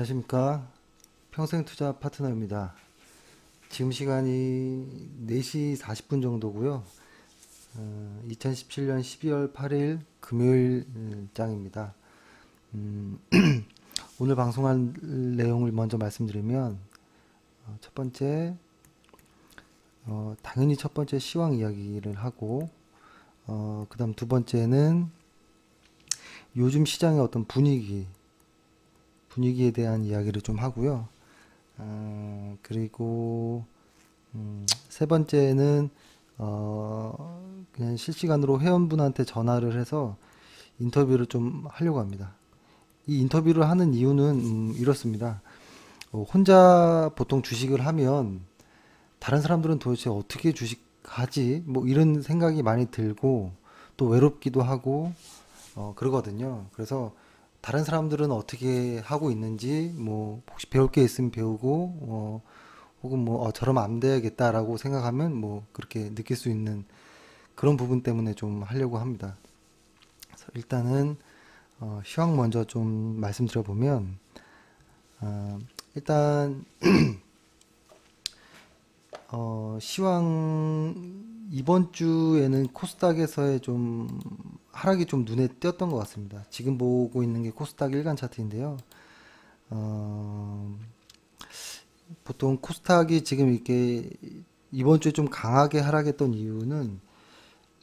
안녕하십니까. 평생투자 파트너입니다. 지금 시간이 4시 40분 정도고요. 2017년 12월 8일 금요일 장입니다. 오늘 방송할 내용을 먼저 말씀드리면 첫 번째, 당연히 첫 번째 시황 이야기를 하고 그 다음 두 번째는 요즘 시장의 어떤 분위기에 대한 이야기를 좀 하고요. 그리고 세 번째는 그냥 실시간으로 회원분한테 전화를 해서 인터뷰를 좀 하려고 합니다. 이 인터뷰를 하는 이유는 이렇습니다. 혼자 보통 주식을 하면 다른 사람들은 도대체 어떻게 주식하지? 뭐 이런 생각이 많이 들고 또 외롭기도 하고 그러거든요. 그래서 다른 사람들은 어떻게 하고 있는지 뭐 혹시 배울 게 있으면 배우고 혹은 뭐 저러면 안 되겠다라고 생각하면 뭐 그렇게 느낄 수 있는 그런 부분 때문에 좀 하려고 합니다. 그래서 일단은 시황 먼저 좀 말씀드려 보면 일단 시황 이번 주에는 코스닥에서의 좀 하락이 좀 눈에 띄었던 것 같습니다. 지금 보고 있는 게 코스닥 일간 차트인데요. 어, 보통 코스닥이 지금 이렇게 이번 주에 좀 강하게 하락했던 이유는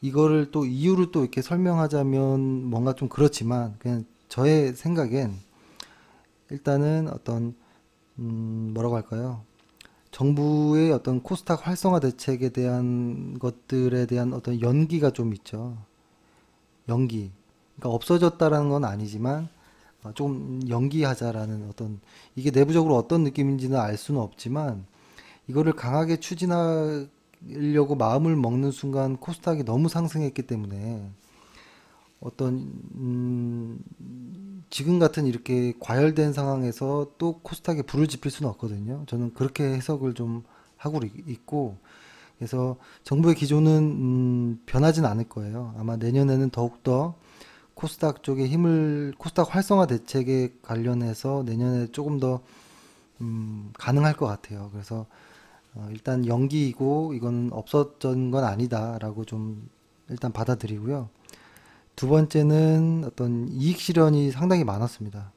이거를 또 이유를 또 이렇게 설명하자면 뭔가 좀 그렇지만 그냥 저의 생각엔 일단은 어떤 뭐라고 할까요? 정부의 어떤 코스닥 활성화 대책에 대한 것들에 대한 어떤 연기가 좀 있죠. 연기. 그러니까 없어졌다라는 건 아니지만 좀 연기하자라는 어떤 이게 내부적으로 어떤 느낌인지는 알 수는 없지만 이거를 강하게 추진하려고 마음을 먹는 순간 코스닥이 너무 상승했기 때문에 어떤 지금 같은 이렇게 과열된 상황에서 또 코스닥에 불을 지필 수는 없거든요. 저는 그렇게 해석을 좀 하고 있고 그래서 정부의 기조는 변하진 않을 거예요. 아마 내년에는 더욱더 코스닥 쪽에 힘을 코스닥 활성화 대책에 관련해서 내년에 조금 더 가능할 것 같아요. 그래서 일단 연기이고 이건 없었던 건 아니다라고 좀 일단 받아들이고요. 두 번째는 어떤 이익 실현이 상당히 많았습니다.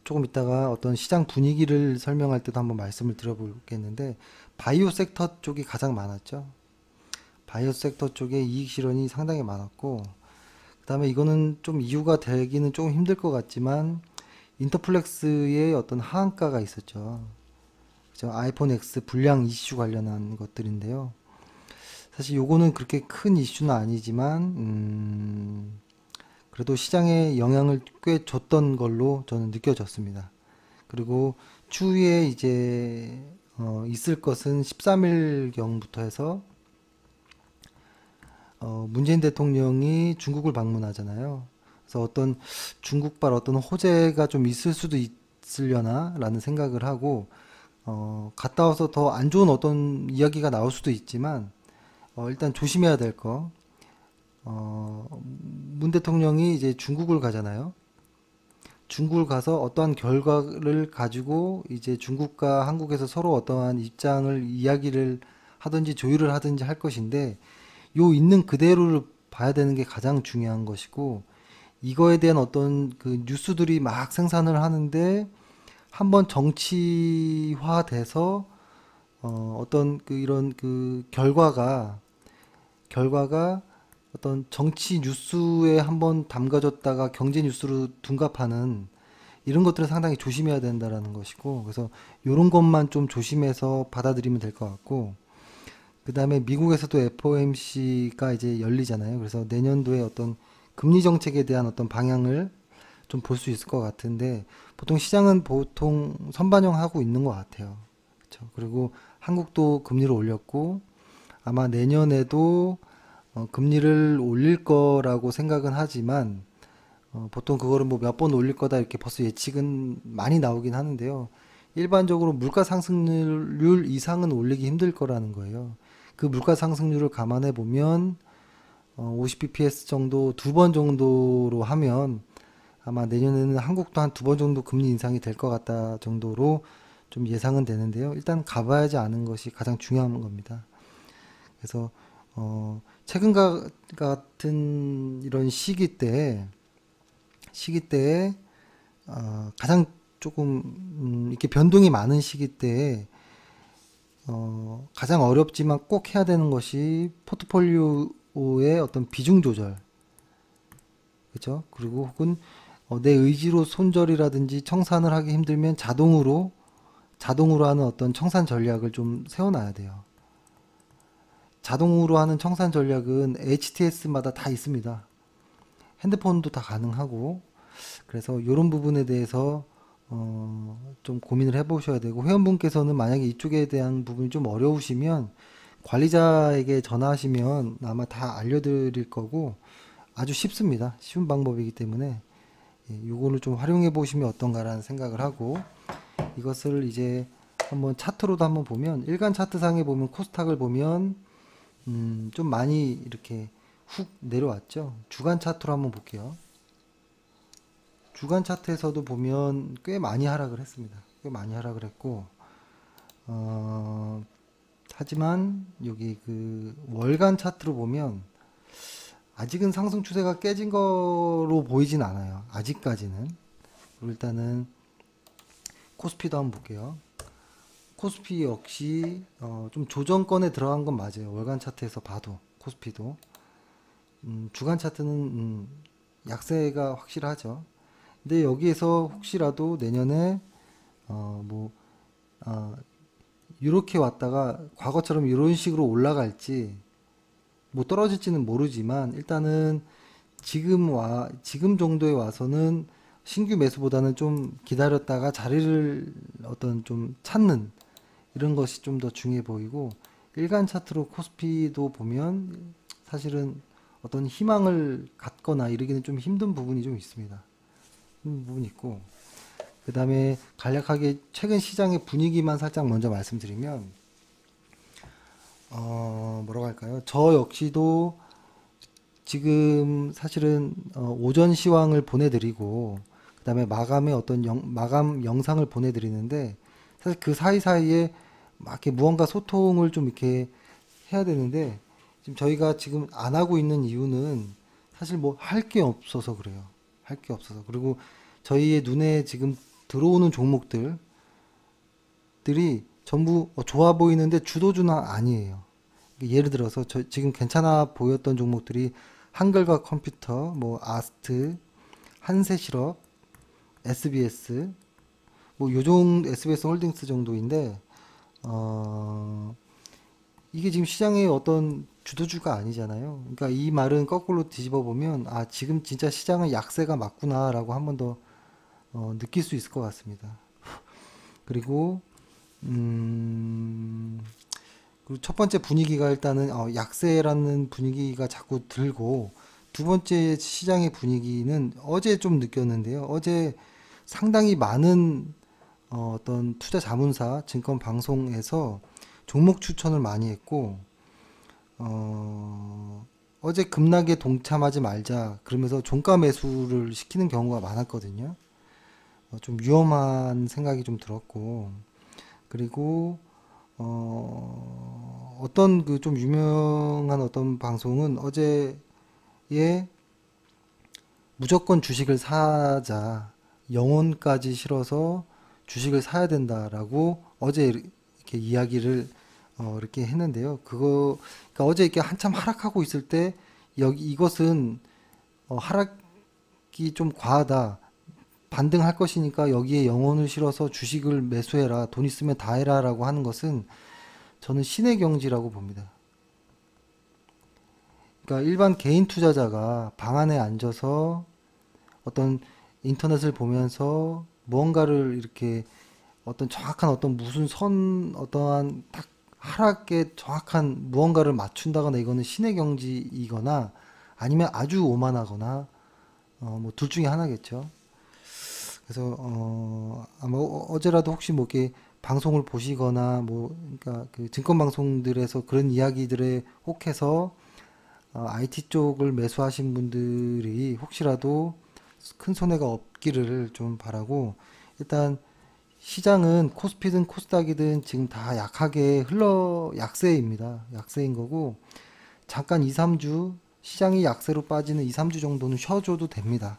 조금 이따가 어떤 시장 분위기를 설명할 때도 한번 말씀을 드려보겠는데 바이오 섹터 쪽이 가장 많았죠. 바이오 섹터 쪽에 이익 실현이 상당히 많았고 그다음에 이거는 좀 이유가 되기는 좀 힘들 것 같지만 인터플렉스의 어떤 하한가가 있었죠. 그죠? 아이폰 X 불량 이슈 관련한 것들인데요. 사실 요거는 그렇게 큰 이슈는 아니지만 그래도 시장에 영향을 꽤 줬던 걸로 저는 느껴졌습니다. 그리고 추후에 이제 있을 것은 13일경부터 해서 문재인 대통령이 중국을 방문하잖아요. 그래서 어떤 중국발 어떤 호재가 좀 있을 수도 있으려나라는 생각을 하고 갔다 와서 더 안 좋은 어떤 이야기가 나올 수도 있지만 일단 조심해야 될 거. 문 대통령이 이제 중국을 가잖아요. 중국을 가서 어떠한 결과를 가지고 이제 중국과 한국에서 서로 어떠한 입장을 이야기를 하든지 조율을 하든지 할 것인데 요 있는 그대로를 봐야 되는 게 가장 중요한 것이고 이거에 대한 어떤 그 뉴스들이 막 생산을 하는데 한번 정치화돼서 어떤 그 이런 그 결과가 어떤 정치 뉴스에 한번 담가졌다가 경제 뉴스로 둔갑하는 이런 것들은 상당히 조심해야 된다라는 것이고 그래서 이런 것만 좀 조심해서 받아들이면 될 것 같고 그 다음에 미국에서도 FOMC가 이제 열리잖아요. 그래서 내년도에 어떤 금리 정책에 대한 어떤 방향을 좀 볼 수 있을 것 같은데 보통 시장은 보통 선반영하고 있는 것 같아요. 그렇죠? 그리고 한국도 금리를 올렸고 아마 내년에도 금리를 올릴 거라고 생각은 하지만 보통 그거를 뭐 몇 번 올릴 거다 이렇게 벌써 예측은 많이 나오긴 하는데요. 일반적으로 물가 상승률 이상은 올리기 힘들 거라는 거예요. 그 물가 상승률을 감안해 보면 50bps 정도 두 번 정도로 하면 아마 내년에는 한국도 한 두 번 정도 금리 인상이 될 것 같다 정도로 좀 예상은 되는데요. 일단 가봐야지 아는 것이 가장 중요한 겁니다. 그래서 최근 같은 이런 시기 때에 가장 조금 이렇게 변동이 많은 시기 때에 가장 어렵지만 꼭 해야 되는 것이 포트폴리오의 어떤 비중 조절, 그죠? 그리고 혹은 내 의지로 손절이라든지 청산을 하기 힘들면 자동으로 하는 어떤 청산 전략을 좀 세워놔야 돼요. 자동으로 하는 청산 전략은 HTS마다 다 있습니다. 핸드폰도 다 가능하고, 그래서 이런 부분에 대해서 좀 고민을 해보셔야 되고, 회원분께서는 만약에 이쪽에 대한 부분이 좀 어려우시면 관리자에게 전화하시면 아마 다 알려드릴 거고, 아주 쉽습니다. 쉬운 방법이기 때문에 요거를 좀 활용해 보시면 어떤가라는 생각을 하고, 이것을 이제 한번 차트로도 한번 보면, 일간 차트상에 보면 코스닥을 보면 좀 많이 이렇게 훅 내려왔죠. 주간 차트로 한번 볼게요. 주간 차트에서도 보면 꽤 많이 하락을 했습니다. 꽤 많이 하락을 했고, 하지만 여기 그 월간 차트로 보면 아직은 상승 추세가 깨진 거로 보이진 않아요. 아직까지는. 그리고 일단은 코스피도 한번 볼게요. 코스피 역시 좀 조정권에 들어간 건 맞아요. 월간 차트에서 봐도 코스피도. 주간 차트는 약세가 확실하죠. 근데 여기에서 혹시라도 내년에 뭐 이렇게 왔다가 과거처럼 이런 식으로 올라갈지 뭐 떨어질지는 모르지만, 일단은 지금 정도에 와서는 신규 매수보다는 좀 기다렸다가 자리를 어떤 좀 찾는 이런 것이 좀 더 중요해 보이고, 일간 차트로 코스피도 보면 사실은 어떤 희망을 갖거나 이러기는 좀 힘든 부분이 좀 있습니다. 힘든 부분이 있고, 그 다음에 간략하게 최근 시장의 분위기만 살짝 먼저 말씀드리면, 뭐라고 할까요? 저 역시도 지금 사실은 오전 시황을 보내드리고, 그 다음에 마감의 어떤 마감 영상을 보내드리는데, 사실 그 사이사이에 막 이렇게 무언가 소통을 좀 이렇게 해야 되는데, 지금 저희가 지금 안 하고 있는 이유는 사실 뭐 할 게 없어서 그래요. 할 게 없어서. 그리고 저희의 눈에 지금 들어오는 종목들이 전부 좋아 보이는데 주도주는 아니에요. 예를 들어서 지금 괜찮아 보였던 종목들이 한글과 컴퓨터, 뭐 아스트, 한세실업, SBS, 뭐 요정 SBS 홀딩스 정도인데, 이게 지금 시장의 어떤 주도주가 아니잖아요. 그러니까 이 말은 거꾸로 뒤집어 보면, 지금 진짜 시장은 약세가 맞구나라고 한 번 더 느낄 수 있을 것 같습니다. 그리고 음, 그리고 첫 번째 분위기가 일단은 약세라는 분위기가 자꾸 들고, 두 번째 시장의 분위기는 어제 좀 느꼈는데요. 어제 상당히 많은 어떤 투자 자문사 증권 방송에서 종목 추천을 많이 했고, 어제 급락에 동참하지 말자 그러면서 종가 매수를 시키는 경우가 많았거든요. 좀 위험한 생각이 좀 들었고, 그리고 어떤 그 좀 유명한 어떤 방송은 어제에 무조건 주식을 사자, 영혼까지 실어서 주식을 사야 된다라고 어제 이렇게 이야기를 이렇게 했는데요. 그러니까 어제 이렇게 한참 하락하고 있을 때 이것은 하락이 좀 과하다. 반등할 것이니까 여기에 영혼을 실어서 주식을 매수해라. 돈 있으면 다 해라라고 하는 것은 저는 신의 경지라고 봅니다. 그러니까 일반 개인 투자자가 방 안에 앉아서 어떤 인터넷을 보면서 무언가를 이렇게 어떤 정확한 어떤 무슨 어떠한 딱 하락에 정확한 무언가를 맞춘다거나, 이거는 신의 경지이거나 아니면 아주 오만하거나 뭐 둘 중에 하나겠죠. 그래서 아마 어제라도 혹시 뭐 이렇게 방송을 보시거나 뭐 그러니까 그 증권 방송들에서 그런 이야기들에 혹해서 IT 쪽을 매수하신 분들이 혹시라도 큰 손해가 없기를 좀 바라고, 일단 시장은 코스피든 코스닥이든 지금 다 약하게 약세입니다. 약세인 거고, 잠깐 2, 3주 시장이 약세로 빠지는 2, 3주 정도는 쉬어줘도 됩니다.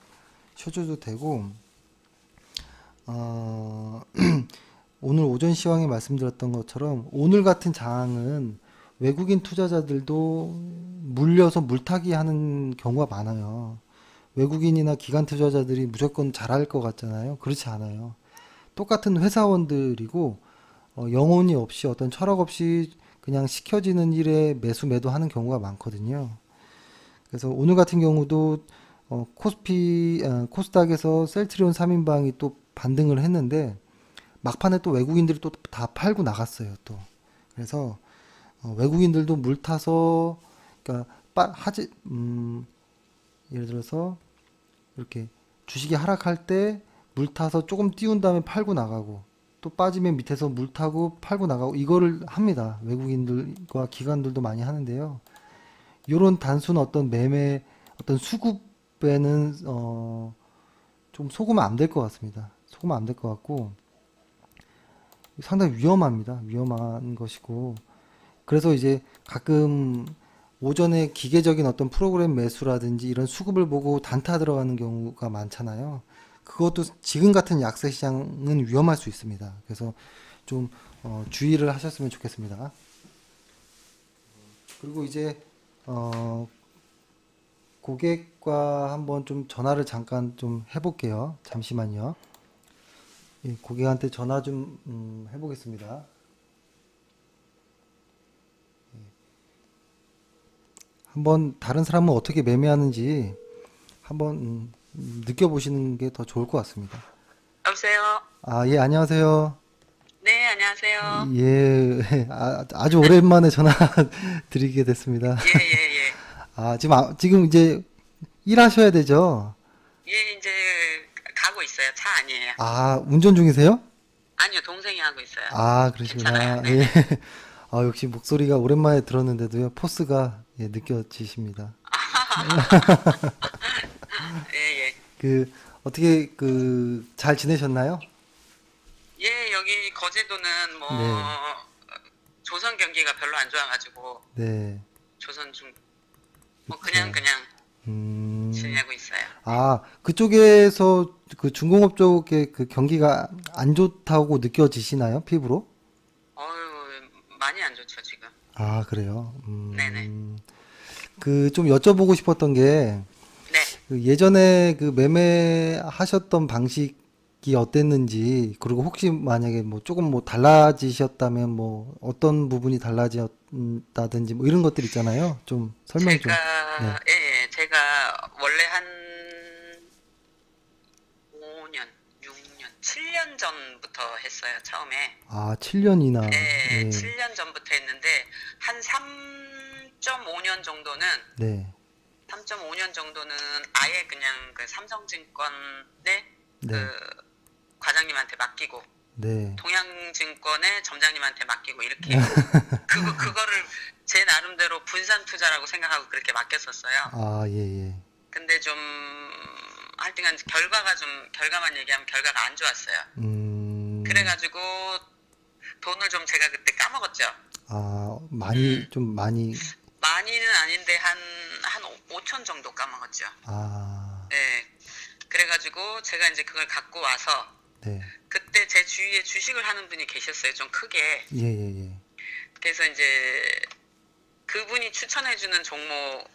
쉬어줘도 되고, 어, 오늘 오전 시황에 말씀드렸던 것처럼 오늘 같은 장은 외국인 투자자들도 물려서 물타기 하는 경우가 많아요. 외국인이나 기관 투자자들이 무조건 잘할 것 같잖아요. 그렇지 않아요. 똑같은 회사원들이고 영혼이 없이 어떤 철학 없이 그냥 시켜지는 일에 매수 매도하는 경우가 많거든요. 그래서 오늘 같은 경우도 코스닥에서 셀트리온 3인방이 또 반등을 했는데 막판에 또 외국인들이 또 다 팔고 나갔어요. 또 그래서 외국인들도 물 타서 그러니까 예를 들어서 이렇게 주식이 하락할 때 물 타서 조금 띄운 다음에 팔고 나가고 또 빠지면 밑에서 물 타고 팔고 나가고 이거를 합니다. 외국인들과 기관들도 많이 하는데요. 요런 단순 어떤 매매 어떤 수급에는 좀 속으면 안 될 것 같습니다. 속으면 안 될 것 같고 상당히 위험합니다. 위험한 것이고 그래서 이제 가끔 오전에 기계적인 어떤 프로그램 매수라든지 이런 수급을 보고 단타 들어가는 경우가 많잖아요. 그것도 지금 같은 약세 시장은 위험할 수 있습니다. 그래서 좀 주의를 하셨으면 좋겠습니다. 그리고 이제 어, 고객과 한번 좀 전화를 잠깐 좀 해볼게요. 잠시만요. 예, 고객한테 전화 좀 해보겠습니다. 한번 다른 사람은 어떻게 매매하는지 한번 느껴보시는 게 더 좋을 것 같습니다. 여보세요? 아, 예, 안녕하세요. 네, 안녕하세요. 예, 아주 오랜만에 전화 드리게 됐습니다. 예, 예, 예. 지금 이제 일하셔야 되죠? 예, 이제 가고 있어요. 차 아니에요. 아, 운전 중이세요? 아니요, 동생이 하고 있어요. 아, 괜찮아요. 그러시구나. 예. 네네. 역시 목소리가 오랜만에 들었는데도요, 포스가 예, 느껴지십니다. 예, 예. 어떻게 잘 지내셨나요? 예, 여기 거제도는 뭐, 네, 조선 경기가 별로 안 좋아가지고, 네, 조선 중, 뭐, 그쵸. 그냥 음, 지내고 있어요. 네. 그쪽에서 그 중공업 쪽에 그 경기가 안 좋다고 느껴지시나요? 피부로? 어유 많이 안 좋죠, 지금. 아, 그래요. 네네. 좀 여쭤보고 싶었던 게, 네. 그 예전에 그 매매하셨던 방식이 어땠는지, 그리고 혹시 만약에 뭐 조금 뭐 달라지셨다면 뭐 어떤 부분이 달라졌다든지 뭐 이런 것들 있잖아요. 좀 설명 좀. 네. 예, 예. 제가 원래 한 5년, 6년, 7년 전부터 했어요, 처음에. 아, 7년이나, 예, 예, 7년 전부터 했는데, 한 3.5년 정도는, 네, 3.5년 정도는 아예 그냥 그 삼성증권의 네, 그 과장님한테 맡기고, 네. 동양증권의 점장님한테 맡기고, 이렇게, 그거를 제 나름대로 분산 투자라고 생각하고 그렇게 맡겼었어요. 아, 예, 예. 근데 좀, 하여튼간 결과만 얘기하면 결과가 안 좋았어요. 음, 그래가지고, 돈을 좀 제가 그때 까먹었죠. 많이, 음, 좀 많이, 많이는 아닌데 한 5천 정도 까먹었죠. 아, 네. 그래가지고 제가 이제 그걸 갖고 와서 네. 그때 제 주위에 주식을 하는 분이 계셨어요. 좀 크게. 예, 예, 예. 그래서 이제 그분이 추천해주는 종목을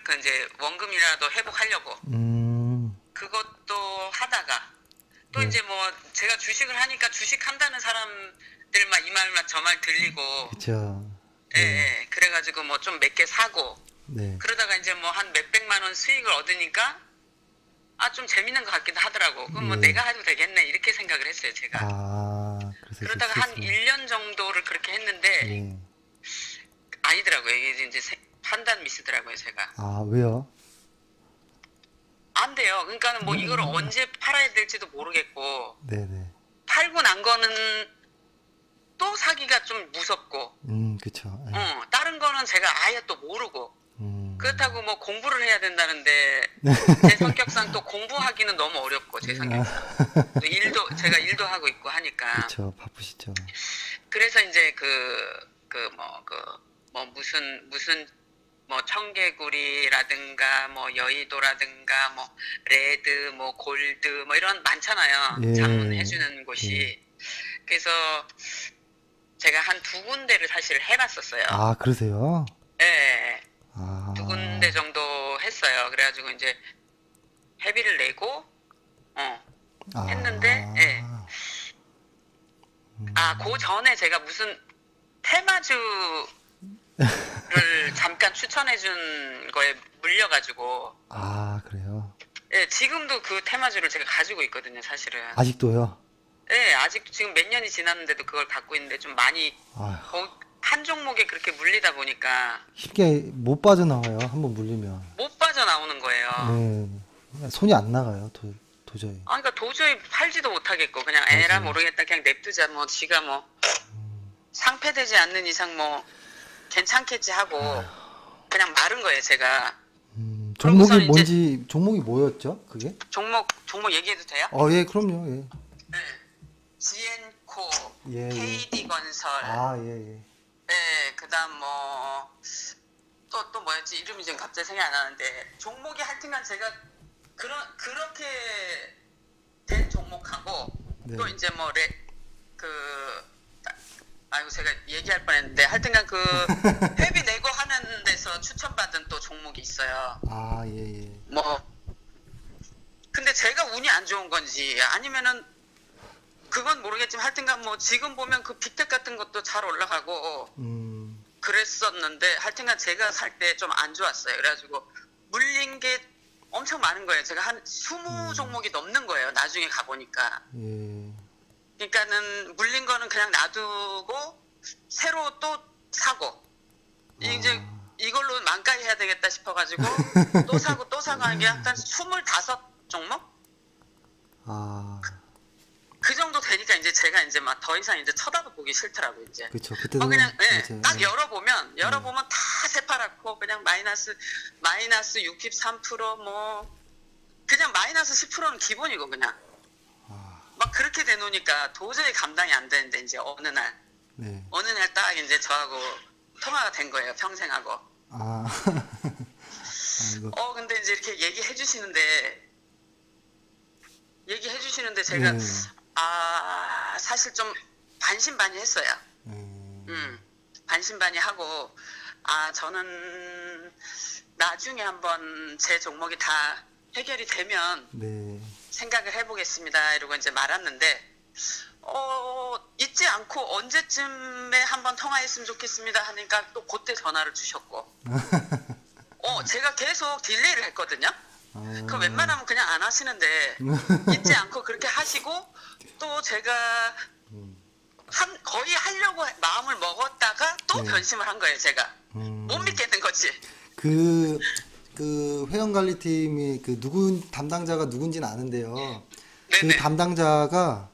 그 이제 원금이라도 회복하려고 음, 그것도 하다가 또 네. 이제 뭐 제가 주식을 하니까 주식 한다는 사람들만 이 말만 저 말 들리고 그쵸. 예, 예, 예. 그래가지고 뭐 좀 몇 개 사고 네. 그러다가 이제 뭐 한 몇백만 원 수익을 얻으니까 좀 재밌는 것 같기도 하더라고. 그럼 뭐 예. 내가 해도 되겠네 이렇게 생각을 했어요, 제가. 그래서 이제 그러다가 한 실수로. 1년 정도를 그렇게 했는데 예. 아니더라고요. 이게 이제 판단 미스더라고요, 제가. 왜요? 안 돼요. 그러니까는 뭐 이걸 언제 팔아야 될지도 모르겠고 네네. 팔고 난 거는 또 사기가 좀 무섭고 그쵸. 예. 다른 거는 제가 아예 또 모르고 그렇다고 뭐 공부를 해야 된다는데 제 성격상 또 공부하기는 너무 어렵고 제 성격 또 제가 일도 하고 있고 하니까 그쵸, 바쁘시죠. 그래서 이제 뭐 무슨 뭐 청개구리라든가 뭐 여의도라든가 뭐 레드 뭐 골드 뭐 이런 많잖아요. 예, 방문해주는 예. 곳이. 그래서 제가 한 두 군데를 사실 해봤었어요. 아, 그러세요? 예, 두 군데 아, 정도 했어요. 그래가지고 이제 회비를 내고 어 했는데 예. 아, 그 전에 제가 무슨 테마주를 잠깐 추천해준 거에 물려가지고 아, 그래요? 예, 지금도 그 테마주를 제가 가지고 있거든요, 사실은. 아직도요? 예, 아직도 지금 몇 년이 지났는데도 그걸 갖고 있는데 좀 많이 아휴, 한 종목에 그렇게 물리다 보니까 쉽게 못 빠져나와요. 한번 물리면. 못 빠져나오는 거예요. 예, 손이 안 나가요, 도저히. 그러니까 도저히 팔지도 못하겠고 그냥 에라 맞아요. 모르겠다 그냥 냅두자 뭐 지가 뭐 상패되지 않는 이상 뭐 괜찮겠지 하고 그냥 마른 거예요, 제가. 종목이 그러고선 이제 뭔지, 종목이 뭐였죠? 그게? 종목 얘기해도 돼요? 예, 그럼요, 예. 네. 지엔코, 예, 예. KD건설, 아, 예, 예. 네, 그다음 뭐 또 뭐였지? 이름이 지금 갑자기 생각이 안 나는데 종목이 하여튼간 제가 그렇게 된 종목하고 네. 또 이제 아이고 제가 얘기할 뻔했는데 하여튼간 그 회비 내고 하는 데서 추천받은 또 종목이 있어요. 아, 예, 예. 뭐 근데 제가 운이 안 좋은 건지 아니면은 그건 모르겠지만 하여튼간 뭐 지금 보면 그 빅텍 같은 것도 잘 올라가고 그랬었는데 하여튼간 제가 살 때 좀 안 좋았어요. 그래가지고 물린 게 엄청 많은 거예요. 제가 한 20종목이 넘는 거예요. 나중에 가보니까. 예. 그러니까는 물린 거는 그냥 놔두고 새로 또 사고 이제 이걸로 만까지 해야 되겠다 싶어가지고 또 사고 하는 게 약간 25종목? 아, 그 정도 되니까 이제 제가 이제 막 더 이상 이제 쳐다도 보기 싫더라고 이제. 그쵸. 그때도 그냥 맞아요. 딱 열어보면 다 새파랗고 그냥 마이너스 63%뭐 그냥 마이너스 10%는 기본이고 그냥 막 그렇게 돼놓으니까 도저히 감당이 안 되는데 이제 네. 어느 날 딱 이제 저하고 통화가 된 거예요, 평생하고. 아, 아이고. 근데 이제 이렇게 얘기해 주시는데 제가 네. 사실 좀 반신반의했어요. 반신반의하고 저는 나중에 한번 제 종목이 다 해결이 되면 네. 생각을 해보겠습니다. 이러고 이제 말았는데 잊지 않고 언제쯤에 한번 통화했으면 좋겠습니다 하니까 또 그때 전화를 주셨고 제가 계속 딜레이를 했거든요. 그 웬만하면 그냥 안 하시는데 잊지 않고 그렇게 하시고 또 제가 거의 하려고 마음을 먹었다가 또 네. 변심을 한 거예요. 제가 못 믿겠는 거지. 그 회원관리팀이 담당자가 누군지는 아는데요. 그 네네. 담당자가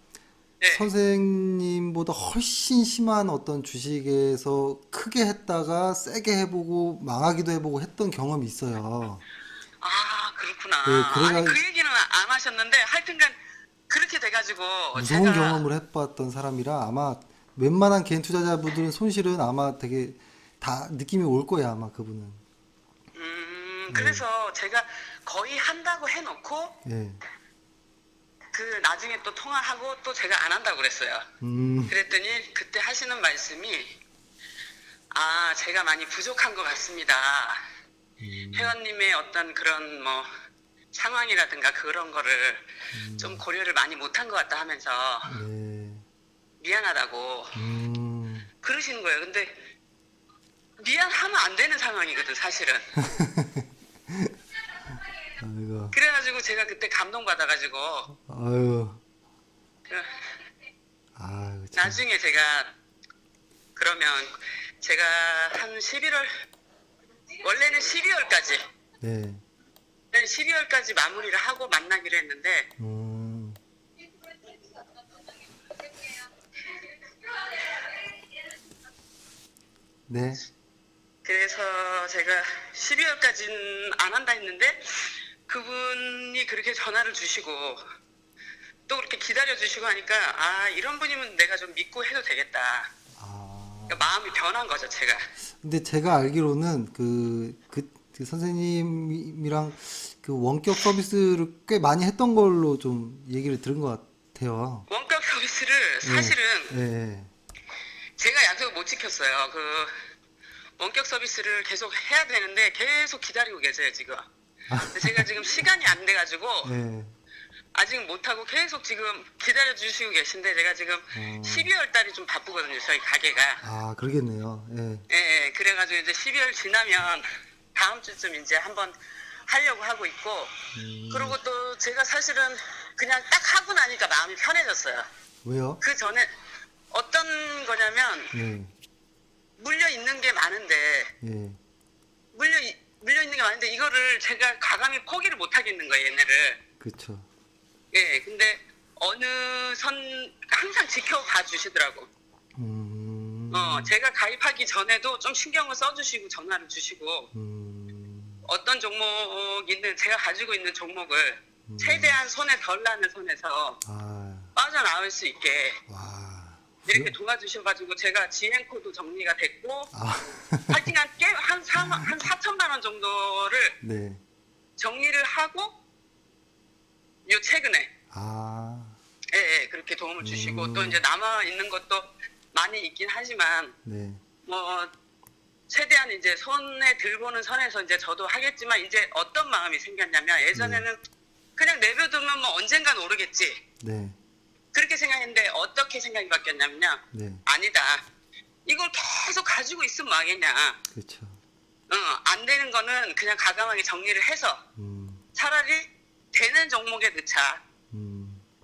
네. 선생님보다 훨씬 심한 어떤 주식에서 크게 했다가 세게 해보고 망하기도 해보고 했던 경험이 있어요. 그렇구나. 네, 아니 그 얘기는 안 하셨는데 하여튼간 그렇게 돼가지고 무서운 제가 경험을 해봤던 사람이라 아마 웬만한 개인 투자자분들은 손실은 아마 되게 다 느낌이 올 거야, 아마 그분은. 그래서 제가 거의 한다고 해놓고 예. 그 나중에 또 통화하고 또 제가 안 한다고 그랬어요. 그랬더니 그때 하시는 말씀이 제가 많이 부족한 것 같습니다. 회원님의 어떤 그런 뭐 상황이라든가 그런 거를 좀 고려를 많이 못한 것 같다 하면서 네. 미안하다고 그러시는 거예요. 근데 미안하면 안 되는 상황이거든, 사실은. 아이고. 그래가지고 제가 그때 감동받아가지고 아유. 그 아유, 참. 나중에 제가 그러면 제가 한 11월 원래는 12월까지 네. 12월까지 마무리를 하고 만나기로 했는데 네. 그래서 제가 12월까지는 안 한다 했는데 그분이 그렇게 전화를 주시고 또 그렇게 기다려 주시고 하니까 아, 이런 분이면 내가 좀 믿고 해도 되겠다. 아, 그러니까 마음이 변한 거죠, 제가. 근데 제가 알기로는 그 선생님이랑 그 원격 서비스를 꽤 많이 했던 걸로 좀 얘기를 들은 것 같아요. 원격 서비스를 예, 사실은 예, 제가 약속을 못 지켰어요. 그 원격 서비스를 계속 해야 되는데 계속 기다리고 계세요, 지금. 근데 제가 지금 시간이 안 돼가지고 예, 아직 못하고 계속 지금 기다려 주시고 계신데 제가 지금 어, 12월 달이 좀 바쁘거든요, 저희 가게가. 아, 그러겠네요. 예, 예, 예. 그래가지고 이제 12월 지나면 다음 주쯤 이제 한번 하려고 하고 있고, 그리고 또 제가 사실은 그냥 딱 하고 나니까 마음이 편해졌어요. 왜요? 그 전에 어떤 거냐면 예, 물려 있는 게 많은데 예, 물려 있는 게 많은데 이거를 제가 과감히 포기를 못 하겠는 거예요, 얘네를. 그쵸. 예, 근데 어느 선 항상 지켜봐 주시더라고. 제가 가입하기 전에도 좀 신경을 써주시고 전화를 주시고 어떤 종목이든 제가 가지고 있는 종목을 최대한 손에 덜 나는 선에서 아, 빠져나올 수 있게 와, 이렇게 도와주셔가지고 제가 지행코도 정리가 됐고 아, 하여튼 한 4천만 원 정도를 네, 정리를 하고 요 최근에 아, 예, 예, 그렇게 도움을 주시고 또 이제 남아 있는 것도 많이 있긴 하지만 네, 뭐 최대한 이제 손에 들고는 선에서 이제 저도 하겠지만 이제 어떤 마음이 생겼냐면 예전에는 그냥 내버려두면 뭐 언젠간 오르겠지 네, 그렇게 생각했는데 어떻게 생각이 바뀌었냐면요 네, 아니다 이걸 계속 가지고 있으면 망했냐 그쵸. 안 되는 거는 그냥 과감하게 정리를 해서 차라리 되는 종목에 넣자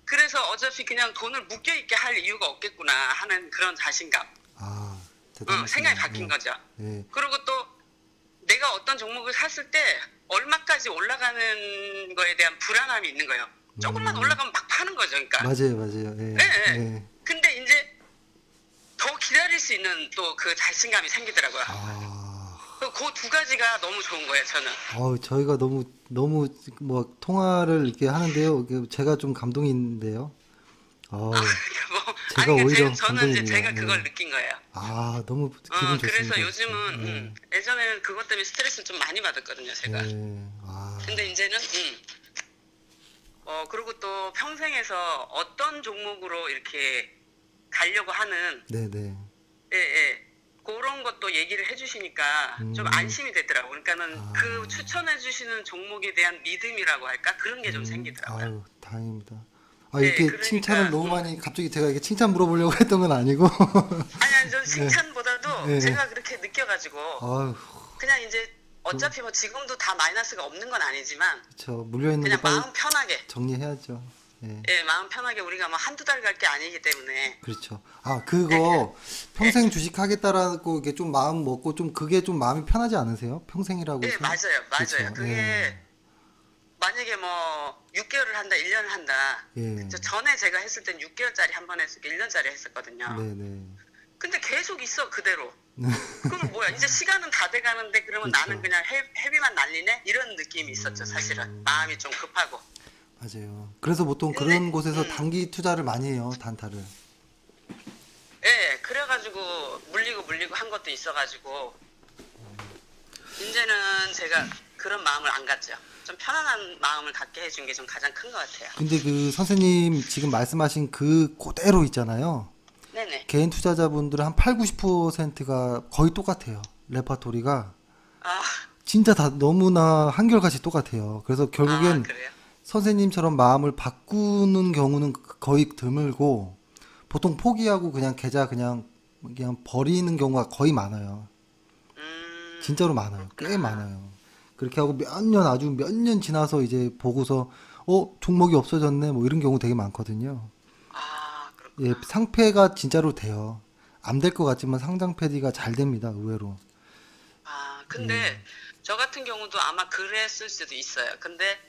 그래서 어차피 그냥 돈을 묶여있게 할 이유가 없겠구나 하는 그런 자신감 아, 대단하시네요. 생각이 바뀐 예, 거죠. 예, 그리고 또 내가 어떤 종목을 샀을 때 얼마까지 올라가는 거에 대한 불안함이 있는 거예요. 조금만 올라가면 막 파는 거죠. 그러니까. 맞아요, 맞아요. 예, 예, 예. 예. 근데 이제 더 기다릴 수 있는 또 그 자신감이 생기더라고요. 아, 그 두 가지가 너무 좋은 거예요, 저는. 저희가 너무 뭐 통화를 이렇게 하는데요. 이게 제가 좀 감동인데요. 어우, 뭐, 제가 아니, 그러니까 오히려 저는 이제 감동이네요. 제가 예. 그걸 느낀 거예요. 아, 너무 기분 좋습니다. 그래서 요즘은 예. 예전에는 그것 때문에 스트레스를 좀 많이 받았거든요, 제가. 예. 아, 근데 이제는 그리고 또 평생에서 어떤 종목으로 이렇게 가려고 하는 네네. 예, 예. 그런 것도 얘기를 해주시니까 좀 안심이 되더라고. 그러니까는 그 추천해 주시는 종목에 대한 믿음이라고 할까 그런 게 좀 생기더라고요. 아유, 다행입니다. 네, 이렇게 그러니까, 칭찬을 너무 많이 갑자기 제가 이게 칭찬 물어보려고 했던 건 아니고. 아니, 저 칭찬보다도 네. 제가 그렇게 느껴가지고 아유, 그냥 이제 어차피 뭐 지금도 다 마이너스가 없는 건 아니지만 저 물려 있는 그냥 거 빨리 마음 편하게 정리해야죠. 예. 예, 마음 편하게 우리가 뭐 한두 달 갈 게 아니기 때문에 그렇죠. 아, 그거 평생 주식 하겠다라고 이게 좀 마음 먹고 좀 그게 좀 마음이 편하지 않으세요? 평생이라고. 예, 맞아요. 그렇죠. 그게 예. 만약에 뭐 6개월을 한다, 1년을 한다. 예. 저 전에 제가 했을 땐 6개월짜리 한 번 했었고 1년짜리 했었거든요. 네네. 근데 계속 있어 그대로. 그럼 뭐야? 이제 시간은 다 돼가는데 그러면 그렇죠. 나는 그냥 헤비만 날리네? 이런 느낌이 있었죠. 사실은 마음이 좀 급하고. 맞아요. 그래서 보통 근데, 그런 곳에서 단기 투자를 많이 해요, 단타를. 예, 그래가지고 물리고 한 것도 있어가지고 이제는 제가 그런 마음을 안 갖죠. 좀 편안한 마음을 갖게 해준 게 좀 가장 큰 것 같아요. 근데 그 선생님 지금 말씀하신 그 그대로 있잖아요. 네네. 개인 투자자분들은 한 8, 90%가 거의 똑같아요. 레파토리가. 아, 진짜 다 너무나 한결같이 똑같아요. 그래서 결국엔 그래요? 선생님처럼 마음을 바꾸는 경우는 거의 드물고 보통 포기하고 그냥 계좌 그냥 버리는 경우가 거의 많아요. 진짜로 많아요. 꽤 많아요. 그렇게 하고 아주 몇 년 지나서 이제 보고서 종목이 없어졌네 뭐 이런 경우 되게 많거든요. 아, 그렇구나. 예, 상패가 진짜로 돼요. 안 될 것 같지만 상장 패디가 잘 됩니다. 의외로. 아, 근데 저 같은 경우도 아마 그랬을 수도 있어요. 근데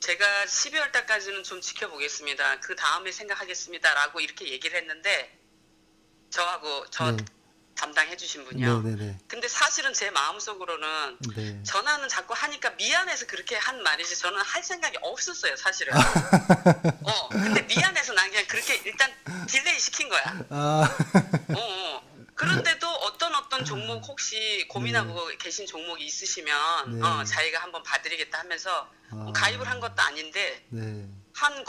제가 12월 달까지는 좀 지켜보겠습니다. 그 다음에 생각하겠습니다라고 이렇게 얘기를 했는데 저하고 저 네. 담당해 주신 분이요. 네네네. 근데 사실은 제 마음속으로는 네. 전화는 자꾸 하니까 미안해서 그렇게 한 말이지 저는 할 생각이 없었어요, 사실은. 근데 미안해서 난 그냥 그렇게 일단 딜레이 시킨 거야. 아, 그런데도 어떤 종목 혹시 고민하고 네. 계신 종목이 있으시면 네. 자기가 한번 봐드리겠다 하면서 아, 가입을 한 것도 아닌데 네. 한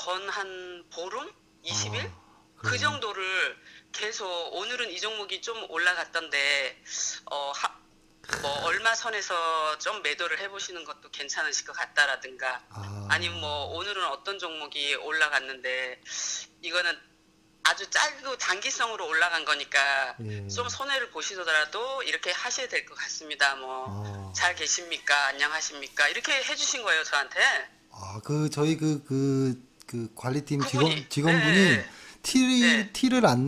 보름? 20일? 그 그래요. 정도를 계속 오늘은 이 종목이 좀 올라갔던데 뭐 얼마 선에서 좀 매도를 해보시는 것도 괜찮으실 것 같다라든가 아니면 뭐 오늘은 어떤 종목이 올라갔는데 이거는 아주 짧고 단기성으로 올라간 거니까 예. 좀 손해를 보시더라도 이렇게 하셔야 될 것 같습니다. 뭐 아, 잘 계십니까? 안녕하십니까? 이렇게 해주신 거예요, 저한테. 저희 그 관리팀 그분이. 직원분이 네. 네. 티를 안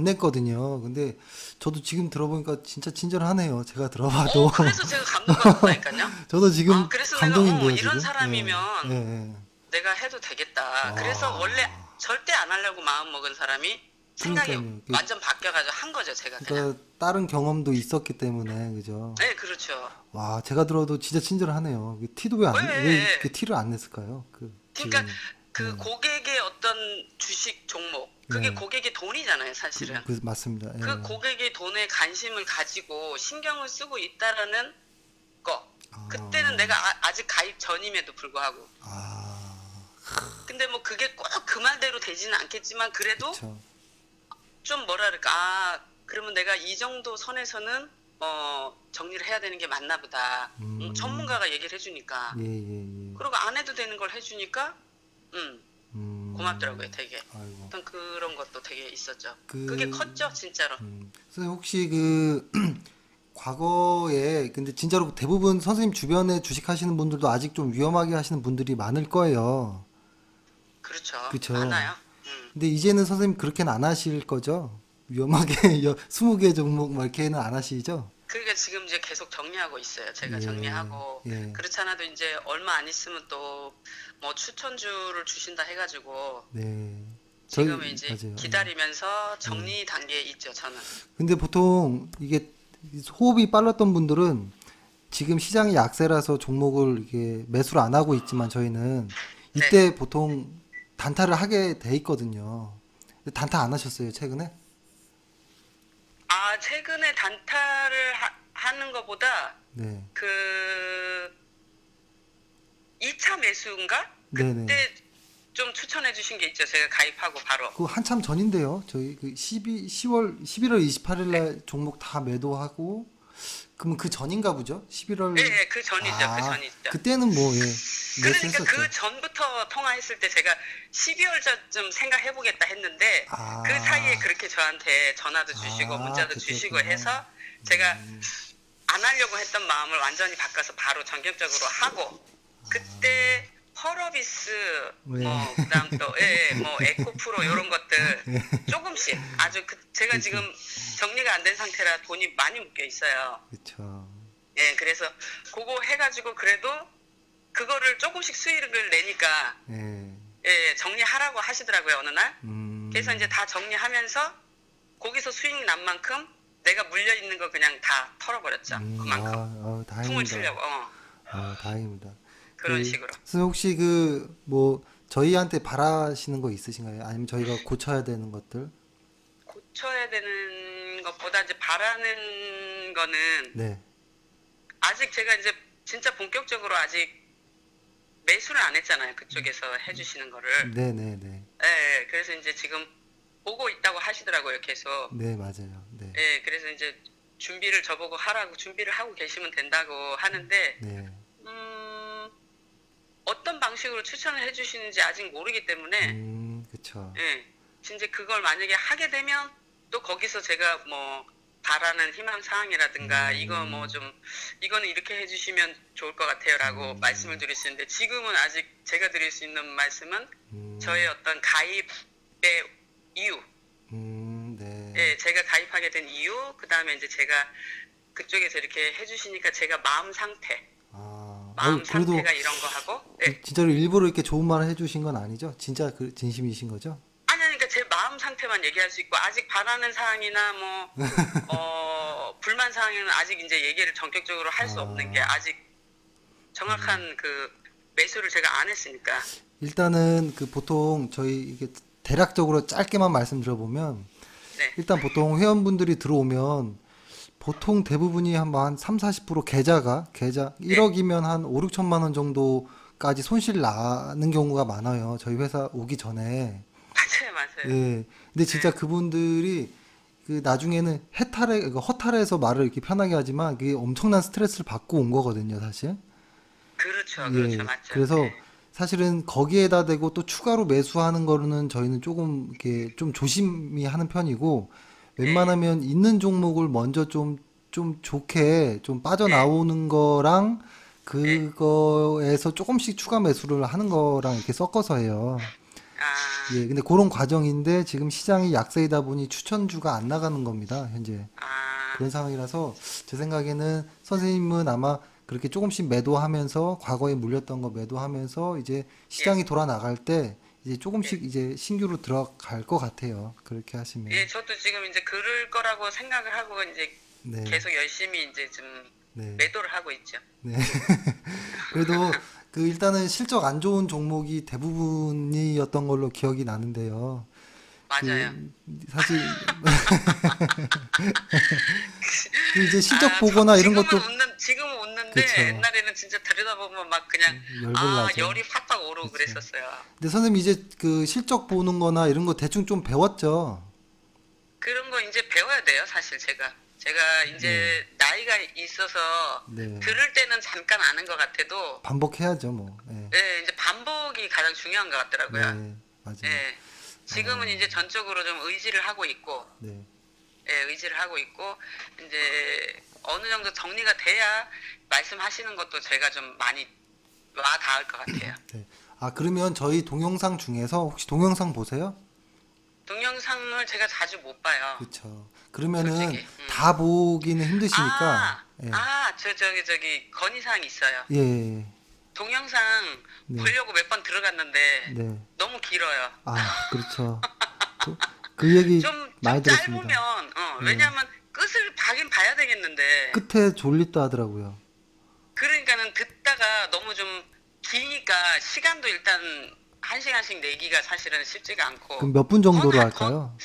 냈거든요. 근데 저도 지금 들어보니까 진짜 친절하네요. 제가 들어봐도. 그래서 제가 감동받았다니까요. 저도 지금 그래서 감동인데요, 내가 이런 지금. 사람이면 예, 예. 내가 해도 되겠다. 그래서 원래 절대 안 하려고 마음 먹은 사람이 생각이 그러니까요. 완전 바뀌어가지고 한 거죠, 제가 그냥. 그러니까 다른 경험도 있었기 때문에 그죠. 네, 그렇죠. 와, 제가 들어도 진짜 친절하네요. 티도 왜 네. 이렇게 티를 안 냈을까요? 그러니까 지금. 그 고객의 어떤 주식 종목, 그게 네. 고객의 돈이잖아요, 사실은. 맞습니다. 예. 그 고객의 돈에 관심을 가지고 신경을 쓰고 있다라는 거. 그때는 내가 아직 가입 전임에도 불구하고. 근데 뭐 그게 꼭 그 말대로 되지는 않겠지만 그래도 그쵸. 좀 뭐랄까, 그러면 내가 이 정도 선에서는 정리를 해야 되는 게 맞나 보다. 전문가가 얘기를 해주니까. 예, 예, 예. 그리고 안 해도 되는 걸 해주니까, 고맙더라고요, 되게. 아이고. 어떤 그런 것도 되게 있었죠. 그- 그게 컸죠, 진짜로. 선생님 혹시 과거에 근데 진짜로 대부분 선생님 주변에 주식하시는 분들도 아직 좀 위험하게 하시는 분들이 많을 거예요. 그렇죠. 그쵸. 많아요. 근데 이제는 선생님 그렇게는 안 하실 거죠? 위험하게 20개 종목 막 이렇게는 안 하시죠? 그러니까 지금 이제 계속 정리하고 있어요. 제가 예, 정리하고 예. 그렇지 않아도 이제 얼마 안 있으면 또 뭐 추천주를 주신다 해가지고 네. 지금은 이제 맞아요. 기다리면서 정리 단계에 있죠, 저는. 근데 보통 이게 호흡이 빨랐던 분들은 지금 시장이 약세라서 종목을 이게 매수를 안 하고 있지만 저희는 이때 보통 단타를 하게 돼 있거든요. 근데 단타 안 하셨어요, 최근에? 최근에 단타를 하는 것보다 네. 그 2차 매수인가? 네네. 그때 좀 추천해 주신 게 있죠. 제가 가입하고 바로. 그 한참 전인데요. 저희 그 11월 28일 날 종목 다 매도하고 그러면 그 전인가 보죠? 11월. 네, 그 전이죠. 그 전이죠. 그때는 뭐 예. 그러니까 매수했었죠. 그 전부터 통화했을 때 제가 12월 전쯤 생각해보겠다 했는데 그 사이에 그렇게 저한테 전화도 주시고 문자도 주시고 해서 제가 안 하려고 했던 마음을 완전히 바꿔서 바로 전격적으로 하고 그때 펄어비스 뭐 그다음 또 뭐 에코프로 이런 것들 조금씩 아주 제가 지금 정리가 안 된 상태라 돈이 많이 묶여 있어요. 그렇죠. 예, 그래서 그거 해가지고 그래도 그거를 조금씩 수익을 내니까 예, 정리하라고 하시더라고요, 어느 날. 그래서 이제 다 정리하면서 거기서 수익 난 만큼 내가 물려 있는 거 그냥 다 털어버렸죠. 그만큼. 다행입니다. 퉁을 치려고. 다행입니다. 그런 식으로. 선생님 혹시 뭐 저희한테 바라시는 거 있으신가요? 아니면 저희가 고쳐야 되는 것들? 고쳐야 되는 것보다 이제 바라는 거는 네. 아직 제가 이제 진짜 본격적으로 아직 매수를 안 했잖아요. 그쪽에서 해주시는 거를. 네네네. 예, 그래서 이제 지금 보고 있다고 하시더라고요, 계속. 네, 맞아요. 네. 예, 그래서 이제 준비를 저보고 하라고 준비를 하고 계시면 된다고 하는데, 네. 어떤 방식으로 추천을 해주시는지 아직 모르기 때문에, 그쵸. 예, 진짜 그걸 만약에 하게 되면 또 거기서 제가 뭐 바라는 희망 사항이라든가 이거 뭐 좀 이거는 이렇게 해주시면 좋을 것 같아요라고 말씀을 드릴 수 있는데 지금은 아직 제가 드릴 수 있는 말씀은 저의 어떤 가입의 이유, 네. 예, 제가 가입하게 된 이유, 그 다음에 이제 제가 그쪽에서 이렇게 해주시니까 제가 마음 상태, 마음 그래도 상태가 이런 거 하고, 예. 진짜로 일부러 이렇게 좋은 말을 해주신 건 아니죠? 진짜 진심이신 거죠? 아니, 그러니까 제 마음 상태만 얘기할 수 있고 아직 바라는 사항이나 뭐 불만 사항에는 아직 이제 얘기를 전격적으로 할 수 없는 게 아직 정확한 그 매수를 제가 안 했으니까. 일단은 그 보통 저희 이게 대략적으로 짧게만 말씀드려보면 네. 일단 보통 회원분들이 들어오면 보통 대부분이 한 3, 40% 계좌 1억이면 한 5, 6천만 원 정도까지 손실 나는 경우가 많아요. 저희 회사 오기 전에. 맞아요. 예. 근데 진짜 그분들이 그 나중에는 허탈해서 말을 이렇게 편하게 하지만 그게 엄청난 스트레스를 받고 온 거거든요, 사실. 그렇죠, 예. 맞죠. 그래서 네. 사실은 거기에다 대고 또 추가로 매수하는 거는 저희는 조금 이렇게 좀 조심히 하는 편이고 웬만하면 있는 종목을 먼저 좀 좋게 좀 빠져나오는 거랑 그거에서 조금씩 추가 매수를 하는 거랑 이렇게 섞어서 해요. 아, 예, 근데 그런 과정인데 지금 시장이 약세이다 보니 추천주가 안 나가는 겁니다, 현재. 아, 그런 상황이라서 제 생각에는 선생님은 아마 그렇게 조금씩 매도하면서 과거에 물렸던 거 매도하면서 이제 시장이 돌아 나갈 때 이제 조금씩 이제 신규로 들어갈 것 같아요. 그렇게 하시면. 예, 저도 지금 이제 그럴 거라고 생각을 하고 이제 네, 계속 열심히 이제 좀 네, 매도를 하고 있죠. 네. 그래도 그 일단은 실적 안 좋은 종목이 대부분이었던 걸로 기억이 나는데요. 맞아요. 그 사실 그 이제 실적 아, 보거나 이런 것도 지금은 웃는데 그쵸. 옛날에는 진짜 들여다보면 막 그냥 열불 나죠. 열이 확 오르고 그쵸. 그랬었어요. 근데 선생님 이제 그 실적 보는 거나 이런 거 대충 좀 배웠죠? 그런 거 이제 배워야 돼요, 사실 제가 이제 나이가 있어서 네. 들을 때는 잠깐 아는 것 같아도 반복해야죠, 뭐. 예. 예, 이제 반복이 가장 중요한 것 같더라고요. 네, 맞아요. 예. 지금은 이제 전적으로 좀 의지를 하고 있고, 네. 예, 의지를 하고 있고, 이제 어느 정도 정리가 돼야 말씀하시는 것도 제가 좀 많이 와 닿을 것 같아요. 네. 아, 그러면 저희 동영상 중에서 혹시 동영상 보세요? 동영상을 제가 자주 못 봐요. 그쵸. 그러면은 솔직히. 다 보기는 힘드시니까, 예. 저기 건의사항 있어요. 예, 예. 동영상 네. 보려고 몇 번 들어갔는데 네. 너무 길어요. 아, 그렇죠. 그 얘기 좀 많이 들었습니다. 짧으면, 네. 왜냐하면 끝을 봐긴 봐야 되겠는데, 끝에 졸립다 하더라고요. 그러니까는 듣다가 너무 좀 기니까 시간도 일단 1시간씩 내기가 사실은 쉽지가 않고, 그럼 몇 분 정도로 거의 할까요?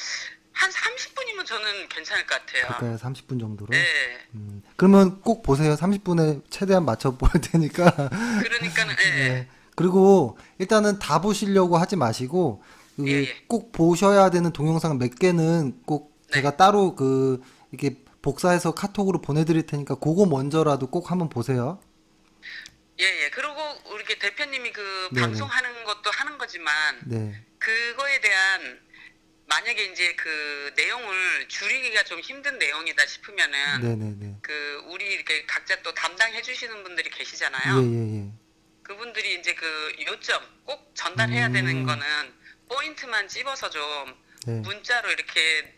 한 30분이면 저는 괜찮을 것 같아요. 할까요? 30분 정도로? 네. 그러면 꼭 보세요. 30분에 최대한 맞춰 볼 테니까. 그러니까는, 예. 네. 그리고 일단은 다 보시려고 하지 마시고 그 예, 예. 꼭 보셔야 되는 동영상 몇 개는 꼭 네. 제가 따로 그 이렇게 복사해서 카톡으로 보내드릴 테니까 그거 먼저라도 꼭 한번 보세요. 예, 예. 그리고 우리 이렇게 대표님이 그 네네. 방송하는 것도 하는 거지만, 네. 그거에 대한 만약에 이제 그 내용을 줄이기가 좀 힘든 내용이다 싶으면은 네네네. 그 우리 이렇게 각자 또 담당해 주시는 분들이 예, 계시잖아요. 예, 예. 그분들이 이제 그 요점 꼭 전달해야 되는 거는 포인트만 찝어서 좀 네. 문자로 이렇게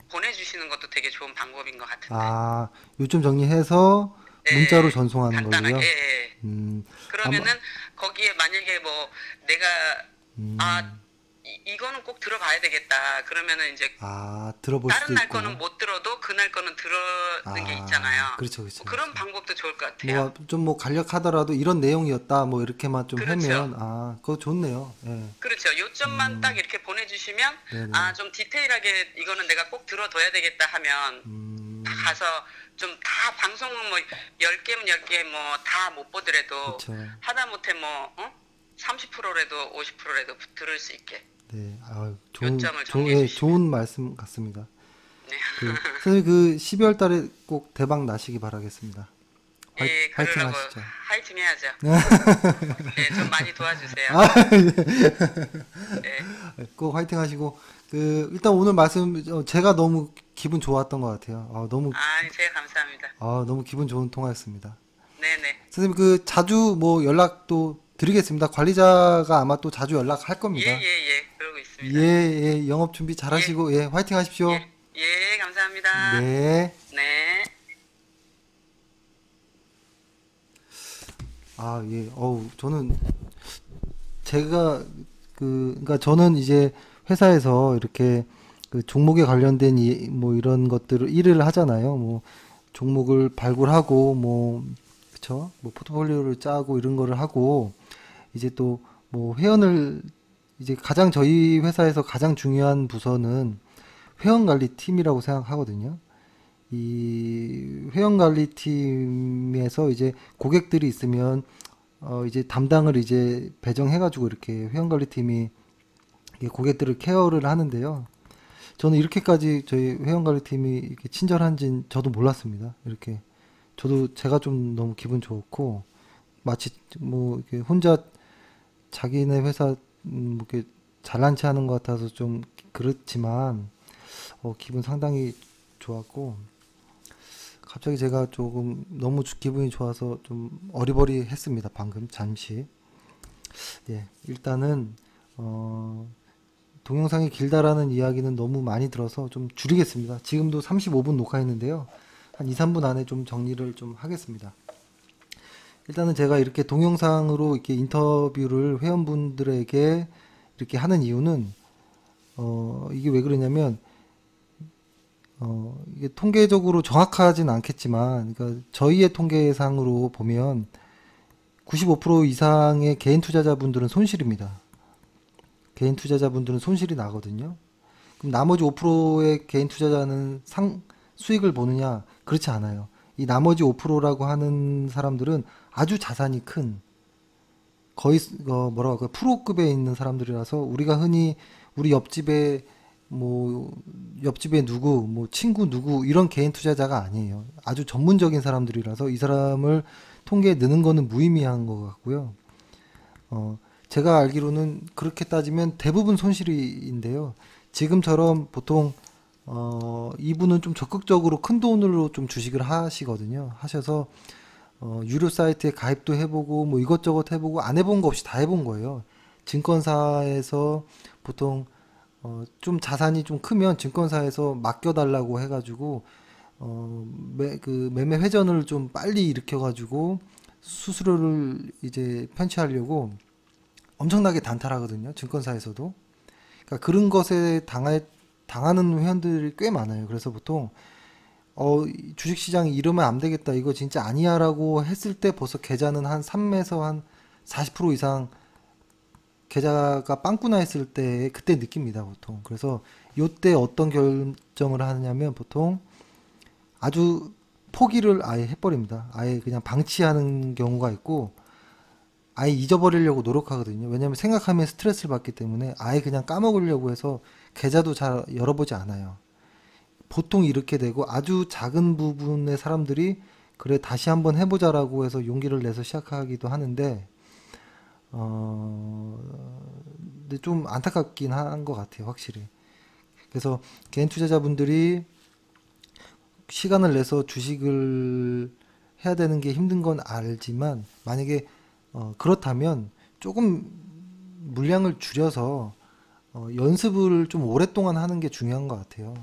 보내주시는 것도 되게 좋은 방법인 것 같은데. 아, 요점 정리해서 네, 문자로 전송하는 간단하게. 걸로요? 예, 예. 아마, 그러면은 거기에 만약에 뭐 내가 음, 이거는 꼭 들어봐야 되겠다. 그러면은 이제 들어볼 수도 다른 날 있고. 거는 못 들어도 그날 거는 들어는 게 있잖아요. 그렇죠, 그렇죠. 뭐 그런 그렇죠. 방법도 좋을 것 같아요. 뭐, 좀 뭐 간략하더라도 이런 내용이었다, 뭐 이렇게만 좀 그렇죠. 하면, 그거 좋네요. 예. 그렇죠. 요점만 딱 이렇게 보내주시면 네네. 좀 디테일하게 이거는 내가 꼭 들어둬야 되겠다 하면 다 가서 좀 다 방송은 뭐 10개면 10개 뭐 다 못 보더라도 그쵸. 하다못해 뭐 30%라도 50%라도 들을 수 있게. 네, 요점을 정리해 주시면. 좋은 말씀 같습니다. 네. 선생님 그 12월 달에 꼭 대박 나시기 바라겠습니다. 예, 화이팅 그러려고 하시죠. 화이팅 해야죠. 네, 좀 많이 도와주세요. 네. 꼭 화이팅 하시고 일단 오늘 말씀 제가 너무 기분 좋았던 것 같아요. 제가 감사합니다. 너무 기분 좋은 통화였습니다. 네네. 선생님 그 자주 뭐 연락도 드리겠습니다. 관리자가 아마 또 자주 연락할 겁니다. 예. 그러고 있습니다. 예, 영업 준비 잘하시고 화이팅 하십시오. 예, 감사합니다. 네. 네. 예. 저는 제가 그러니까 저는 이제 회사에서 이렇게 그 종목에 관련된 뭐 이런 것들을 일을 하잖아요. 뭐 종목을 발굴하고 뭐 그쵸? 뭐 포트폴리오를 짜고 이런 거를 하고 이제 또 뭐 회원을 이제 가장 저희 회사에서 가장 중요한 부서는 회원 관리 팀이라고 생각하거든요. 이 회원 관리 팀에서 이제 고객들이 있으면 이제 담당을 이제 배정해가지고 이렇게 회원 관리 팀이 고객들을 케어를 하는데요. 저는 이렇게까지 저희 회원 관리 팀이 이렇게 친절한진 저도 몰랐습니다. 이렇게 저도 제가 좀 너무 기분 좋고 마치 뭐 이렇게 혼자 자기네 회사 뭐 이렇게 잘난 체 하는 것 같아서 좀 그렇지만 기분 상당히 좋았고 갑자기 제가 조금 너무 기분이 좋아서 좀 어리버리했습니다. 방금 잠시. 예, 일단은 동영상이 길다라는 이야기는 너무 많이 들어서 좀 줄이겠습니다. 지금도 35분 녹화했는데요. 한 2, 3분 안에 좀 정리를 좀 하겠습니다. 일단은 제가 이렇게 동영상으로 이렇게 인터뷰를 회원분들에게 이렇게 하는 이유는 이게 왜 그러냐면 이게 통계적으로 정확하진 않겠지만 그러니까 저희의 통계상으로 보면 95% 이상의 개인 투자자분들은 손실입니다. 개인 투자자분들은 손실이 나거든요. 그럼 나머지 5%의 개인 투자자는 수익을 보느냐? 그렇지 않아요. 이 나머지 5%라고 하는 사람들은 아주 자산이 큰 거의 뭐라고 할까요? 프로급에 있는 사람들이라서 우리가 흔히 우리 옆집에 뭐 옆집에 누구 뭐 친구 누구 이런 개인 투자자가 아니에요. 아주 전문적인 사람들이라서 이 사람을 통계에 넣는 거는 무의미한 것 같고요. 제가 알기로는 그렇게 따지면 대부분 손실인데요. 지금처럼 보통 이분은 좀 적극적으로 큰 돈으로 좀 주식을 하시거든요. 하셔서 유료 사이트에 가입도 해보고 뭐 이것저것 해보고 안 해본 거 없이 다 해본 거예요. 증권사에서 보통 좀 자산이 좀 크면 증권사에서 맡겨달라고 해가지고 그 매매 회전을 좀 빨리 일으켜가지고 수수료를 이제 편취하려고 엄청나게 단탈하거든요. 증권사에서도. 그러니까 그런 것에 당하는 회원들이 꽤 많아요. 그래서 보통 이 주식시장이 이러면 안 되겠다. 이거 진짜 아니야 라고 했을 때 벌써 계좌는 한 3에서 한 40% 이상 계좌가 빵꾸나 했을 때 그때 느낍니다. 보통. 그래서 요때 어떤 결정을 하냐면 보통 아주 포기를 아예 해버립니다. 아예 그냥 방치하는 경우가 있고 아예 잊어버리려고 노력하거든요. 왜냐면 생각하면 스트레스를 받기 때문에 아예 그냥 까먹으려고 해서 계좌도 잘 열어보지 않아요. 보통 이렇게 되고 아주 작은 부분의 사람들이 그래 다시 한번 해보자라고 해서 용기를 내서 시작하기도 하는데 근데 좀 안타깝긴 한 것 같아요. 확실히. 그래서 개인 투자자분들이 시간을 내서 주식을 해야 되는 게 힘든 건 알지만 만약에 그렇다면 조금 물량을 줄여서 연습을 좀 오랫동안 하는 게 중요한 것 같아요.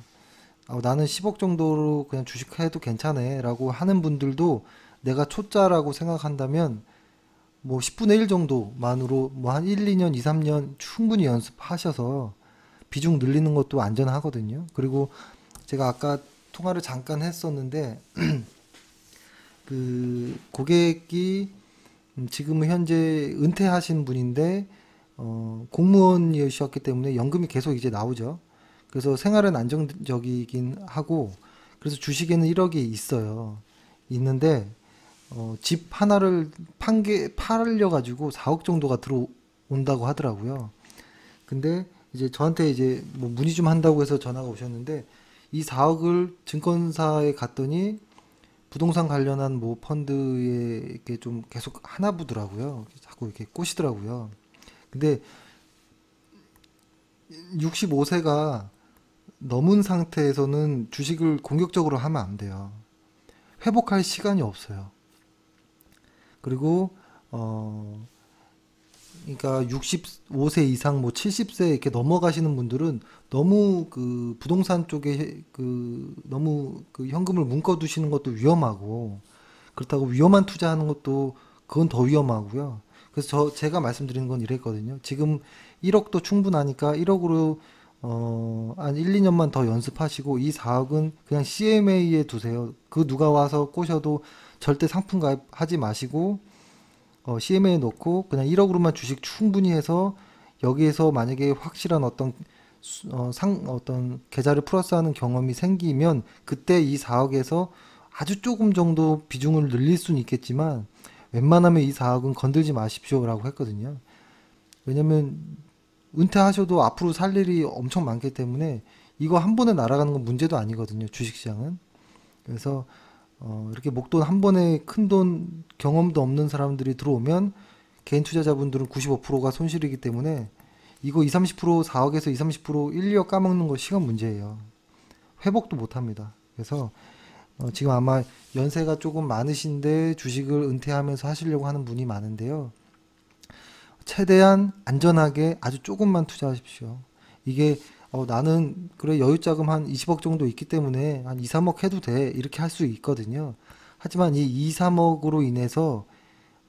나는 10억 정도로 그냥 주식해도 괜찮아 라고 하는 분들도 내가 초짜라고 생각한다면 뭐 10분의 1 정도만으로 뭐 한 1, 2년, 2, 3년 충분히 연습하셔서 비중 늘리는 것도 안전하거든요. 그리고 제가 아까 통화를 잠깐 했었는데 그 고객이 지금은 현재 은퇴하신 분인데 공무원이셨기 때문에 연금이 계속 이제 나오죠. 그래서 생활은 안정적이긴 하고 그래서 주식에는 1억이 있어요. 있는데 집 하나를 팔려 가지고 4억 정도가 들어온다고 하더라고요. 근데 이제 저한테 이제 뭐 문의 좀 한다고 해서 전화가 오셨는데 이 4억을 증권사에 갔더니 부동산 관련한 뭐 펀드에 이렇게 좀 계속 하나 보더라고요. 자꾸 이렇게 꼬시더라고요. 근데 65세가 넘은 상태에서는 주식을 공격적으로 하면 안 돼요. 회복할 시간이 없어요. 그리고 그러니까 65세 이상 뭐 70세 이렇게 넘어가시는 분들은 너무 그 부동산 쪽에 그 너무 그 현금을 묶어 두시는 것도 위험하고 그렇다고 위험한 투자하는 것도 그건 더 위험하고요. 그래서 제가 말씀드리는 건 이랬거든요. 지금 1억도 충분하니까 1억으로 한 1, 2년만 더 연습하시고 이 4억은 그냥 CMA에 두세요. 그 누가 와서 꼬셔도 절대 상품 가입하지 마시고 CMA에 넣고 그냥 1억으로만 주식 충분히 해서 여기에서 만약에 확실한 어떤 계좌를 플러스하는 경험이 생기면 그때 이 4억에서 아주 조금 정도 비중을 늘릴 수는 있겠지만 웬만하면 이 4억은 건들지 마십시오라고 했거든요. 왜냐면 은퇴하셔도 앞으로 살 일이 엄청 많기 때문에 이거 한 번에 날아가는 건 문제도 아니거든요. 주식시장은. 그래서 이렇게 목돈 한 번에 큰 돈 경험도 없는 사람들이 들어오면 개인 투자자분들은 95%가 손실이기 때문에 이거 2, 30% 4억에서 2, 30% 1, 2억 까먹는 거 시간 문제예요. 회복도 못 합니다. 그래서 지금 아마 연세가 조금 많으신데 주식을 은퇴하면서 하시려고 하는 분이 많은데요. 최대한 안전하게 아주 조금만 투자하십시오. 이게 나는 그래 여유자금 한 20억 정도 있기 때문에 한 2, 3억 해도 돼 이렇게 할 수 있거든요. 하지만 이 2, 3억으로 인해서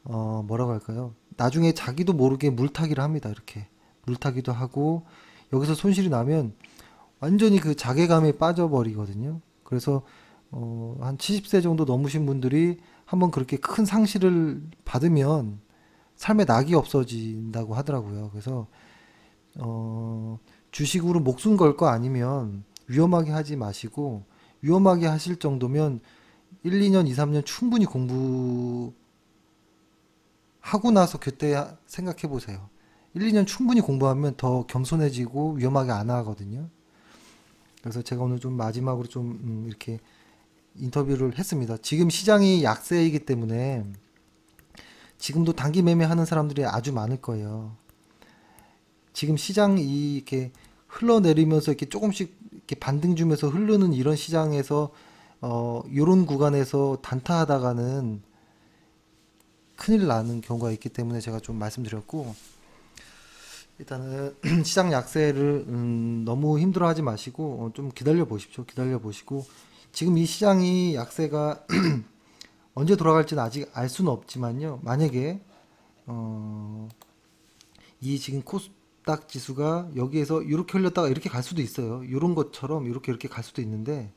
뭐라고 할까요? 나중에 자기도 모르게 물타기를 합니다. 이렇게 물타기도 하고 여기서 손실이 나면 완전히 그 자괴감에 빠져버리거든요. 그래서 한 70세 정도 넘으신 분들이 한번 그렇게 큰 상실을 받으면 삶에 낙이 없어진다고 하더라고요. 그래서 주식으로 목숨 걸 거 아니면 위험하게 하지 마시고 위험하게 하실 정도면 1, 2년, 2, 3년 충분히 공부하고 나서 그때 생각해 보세요. 1, 2년 충분히 공부하면 더 겸손해지고 위험하게 안 하거든요. 그래서 제가 오늘 좀 마지막으로 좀 이렇게 인터뷰를 했습니다. 지금 시장이 약세이기 때문에 지금도 단기 매매하는 사람들이 아주 많을 거예요. 지금 시장이 이렇게 흘러내리면서 이렇게 조금씩 이렇게 반등 주면서 흐르는 이런 시장에서 이런 구간에서 단타하다가는 큰일 나는 경우가 있기 때문에 제가 좀 말씀드렸고 일단은 시장 약세를 너무 힘들어하지 마시고 좀 기다려 보십시오. 기다려 보시고 지금 이 시장이 약세가 언제 돌아갈지는 아직 알 수는 없지만요. 만약에 이 지금 코스닥 지수가 여기에서 이렇게 흘렸다가 이렇게 갈 수도 있어요. 이런 것처럼 이렇게 갈 수도 있는데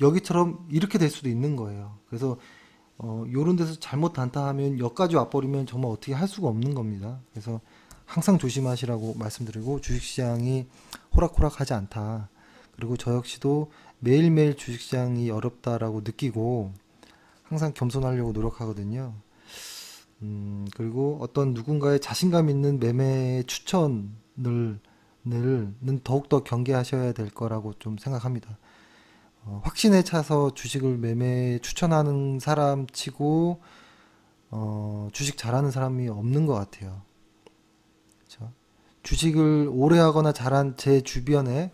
여기처럼 이렇게 될 수도 있는 거예요. 그래서 요런 데서 잘못 단타하면 여기까지 와버리면 정말 어떻게 할 수가 없는 겁니다. 그래서 항상 조심하시라고 말씀드리고 주식시장이 호락호락하지 않다. 그리고 저 역시도 매일매일 주식시장이 어렵다라고 느끼고 항상 겸손하려고 노력하거든요. 그리고 어떤 누군가의 자신감 있는 매매 추천을 더욱더 경계하셔야 될 거라고 좀 생각합니다. 확신에 차서 주식을 매매 추천하는 사람 치고 주식 잘하는 사람이 없는 것 같아요. 그렇죠? 주식을 오래 하거나 잘한 제 주변에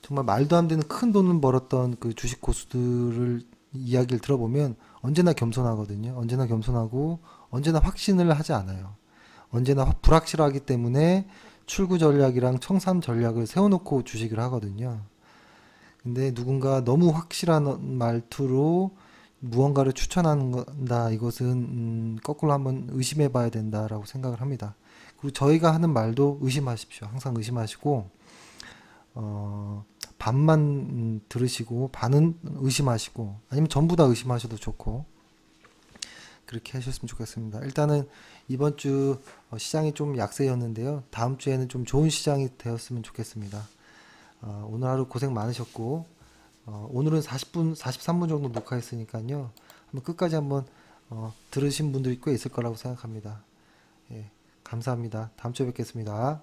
정말 말도 안 되는 큰 돈을 벌었던 그 주식 고수들을 이야기를 들어보면 언제나 겸손하거든요. 언제나 겸손하고 언제나 확신을 하지 않아요. 언제나 불확실하기 때문에 출구 전략이랑 청산 전략을 세워놓고 주식을 하거든요. 근데 누군가 너무 확실한 말투로 무언가를 추천한다. 이것은 거꾸로 한번 의심해 봐야 된다라고 생각을 합니다. 그리고 저희가 하는 말도 의심하십시오. 항상 의심하시고 반만 들으시고 반은 의심하시고 아니면 전부 다 의심하셔도 좋고 그렇게 하셨으면 좋겠습니다. 일단은 이번 주 시장이 좀 약세였는데요. 다음 주에는 좀 좋은 시장이 되었으면 좋겠습니다. 오늘 하루 고생 많으셨고 오늘은 40분, 43분 정도 녹화했으니까요. 한번 끝까지 한번 들으신 분들이 꽤 있을 거라고 생각합니다. 예, 감사합니다. 다음 주에 뵙겠습니다.